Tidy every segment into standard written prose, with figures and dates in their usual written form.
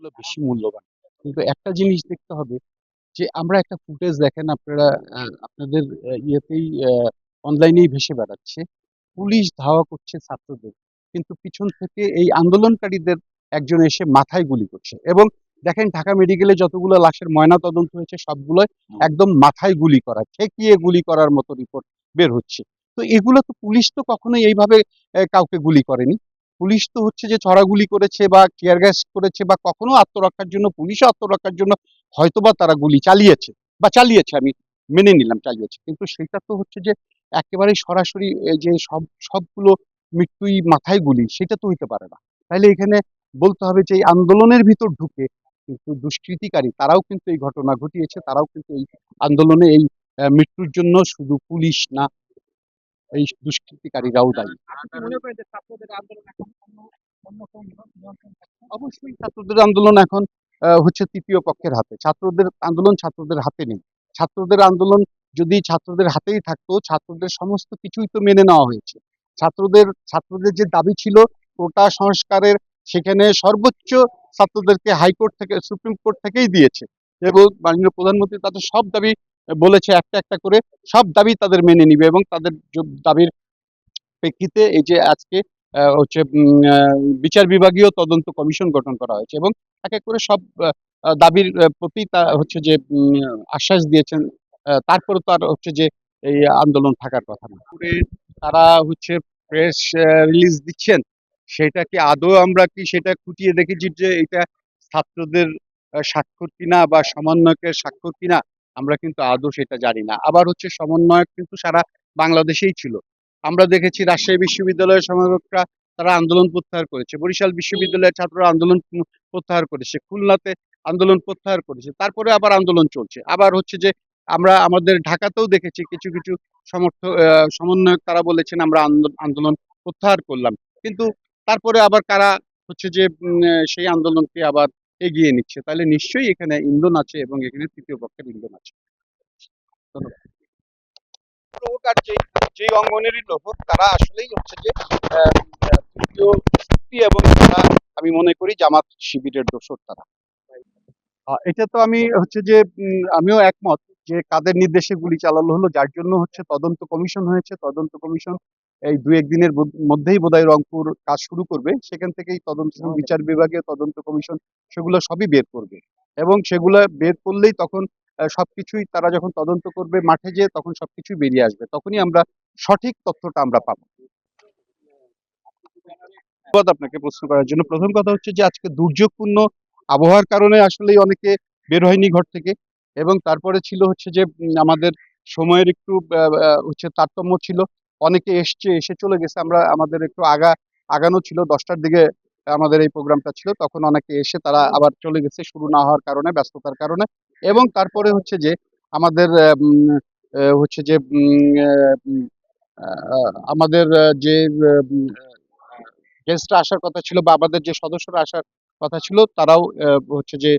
মুহূর্তগুলো বেশি মূল্যবান। কিন্তু একটা জিনিস দেখতে হবে যে আমরা একটা ফুটেজ দেখেন আপনারা আপনাদের ইয়েতেই অনলাইনেই ভেসে বেড়াচ্ছে। পুলিশ ধাওয়া করছে ছাত্রদের। কিন্তু পিছন থেকে এই আন্দোলনকারীদের একজন এসে মাথায় গুলি করছে। এবং দেখেন ঢাকা মেডিকেলে যতগুলো লাশের ময়নাতদন্ত হয়েছে সবগুলোই একদম মাথায় গুলি করা, ঠেকিয়ে গুলি করার মতো রিপোর্ট বের হচ্ছে। তো এগুলো তো পুলিশ তো কখনোই এইভাবে কাউকে গুলি করেনি। পুলিশ তো হচ্ছে যে ছড়াগুলি করেছে বা টিয়ার গ্যাস করেছে বা কখনো আত্মরক্ষার জন্য পুলিশও আত্মরক্ষার জন্য হয়তোবা তারা গুলি চালিয়েছে বা চালিয়েছে, আমি মেনে নিলাম চালিয়েছে, কিন্তু সেটা তো হচ্ছে যে একেবারে সরাসরি এই যে সবগুলো মৃত্যুই মাথায় গুলি, সেটা তো হইতে পারে না। তাইলে এখানে বলতে হবে যে এই আন্দোলনের ভিতর ঢুকে কিন্তু দুষ্কৃতিকারী তারাও কিন্তু এই ঘটনা ঘটিয়েছে, তারাও কিন্তু এই আন্দোলনে এই মৃত্যুর জন্য শুধু পুলিশ না, এই দুষ্কৃতিকারীরাও দায়ী। অবশ্যই ছাত্রদের আন্দোলন এখন হচ্ছে তৃতীয় পক্ষের হাতে। ছাত্রদের আন্দোলন ছাত্রদের হাতে নেই। ছাত্রদের আন্দোলন যদি ছাত্রদের হাতেই থাকতো, ছাত্রদের সমস্ত কিছুই তো মেনে নেওয়া হয়েছে। ছাত্রদের যে দাবি ছিল কোটা সংস্কারের, সেখানে সর্বোচ্চ ছাত্রদেরকে হাইকোর্ট থেকে সুপ্রিম কোর্ট থেকেই দিয়েছে। এবং মাননীয় প্রধানমন্ত্রী তাদের সব দাবি বলেছে একটা একটা করে, সব দাবি তাদের মেনে নিবে এবং তাদের দাবির প্রেক্ষিতে এই যে আজকে হচ্ছে বিচার বিভাগীয় তদন্ত কমিশন গঠন করা হয়েছে এবং এক এক করে সব দাবির প্রতি তা হচ্ছে যে আশ্বাস দিয়েছেন। তারপরে তো আর হচ্ছে যে এই আন্দোলন থাকার কথা না। করে তারা হচ্ছে প্রেস রিলিজ দিচ্ছেন, সেটা কি আদৌ আমরা কি সেটা খুঁটিয়ে দেখেছি যে এটা ছাত্রদের স্বাক্ষর কিনা বা সমন্বয়কের স্বাক্ষর কিনা? আমরা কিন্তু আদৌ সেটা জানি না। আবার হচ্ছে সমন্বয়ক কিন্তু সারা বাংলাদেশেই ছিল। আমরা দেখেছি রাজশাহী বিশ্ববিদ্যালয়ের সমন্বয়করা তারা আন্দোলন প্রত্যাহার করেছে, বরিশাল বিশ্ববিদ্যালয়ের ছাত্ররা আন্দোলন প্রত্যাহার করেছে, খুলনাতে আন্দোলন প্রত্যাহার করেছে, তারপরে আবার আন্দোলন চলছে। আবার হচ্ছে যে আমরা আমাদের ঢাকাতেও দেখেছি কিছু কিছু সমন্বয়ক তারা বলেছেন আমরা আন্দোলন প্রত্যাহার করলাম, কিন্তু তারপরে আবার কারা হচ্ছে যে সেই আন্দোলনকে আবার এগিয়ে নিচ্ছে। তাহলে নিশ্চয়ই এখানে ইন্ধন আছে এবং এখানে তৃতীয় পক্ষের ইন্ধন আছে। ধন্যবাদ। লোক আর যেই অঙ্গনেরই লোক হোক, তারা আসলেই হচ্ছে যে তৃতীয় শক্তি এবং তারা, আমি মনে করি জামাত শিবিরের দোসর তারা। এটা তো আমি হচ্ছে যে আমিও একমত যে কাদের নির্দেশে গুলি চালানো হলো, যার জন্য হচ্ছে তদন্ত কমিশন হয়েছে। তদন্ত কমিশন এই দু একদিনের মধ্যেই বোধহয় রংপুর কাজ শুরু করবে, সেখান থেকেই তদন্ত বিচার বিভাগীয় তদন্ত কমিশন সেগুলো সবই বের করবে এবং সেগুলো বের করলেই তখন সবকিছুই তারা যখন তদন্ত করবে মাঠে যেয়ে তখন সবকিছুই বেরিয়ে আসবে, তখনই আমরা সঠিক তথ্যটা আমরা পাবো। ধন্যবাদ আপনাকে প্রশ্ন করার জন্য। প্রথম কথা হচ্ছে যে আজকে দুর্যোগপূর্ণ আবহাওয়ার কারণে আসলেই অনেকে বের হয়নি ঘর থেকে এবং তারপরে ছিল হচ্ছে যে আমাদের সময়ের একটু হচ্ছে তারতম্য ছিল। অনেকে এসে চলে গেছে। আমরা আমাদের একটু আগানো ছিল 10টার দিকে আমাদের এই প্রোগ্রামটা ছিল, তখন অনেকে এসে তারা আবার চলে গেছে শুরু না হওয়ার কারণে, ব্যস্ততার কারণে। এবং তারপরে হচ্ছে যে আমাদের হচ্ছে যে আমাদের যে গেস্টরা আসার কথা ছিল বা আমাদের যে সদস্যরা আসার কথা ছিল তারাও হচ্ছে যে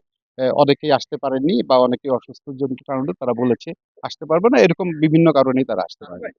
অনেকেই আসতে পারেননি বা অনেকেই অসুস্থজনিত কারণে তারা বলেছে আসতে পারবে না, এরকম বিভিন্ন কারণেই তারা আসতে পারেনি।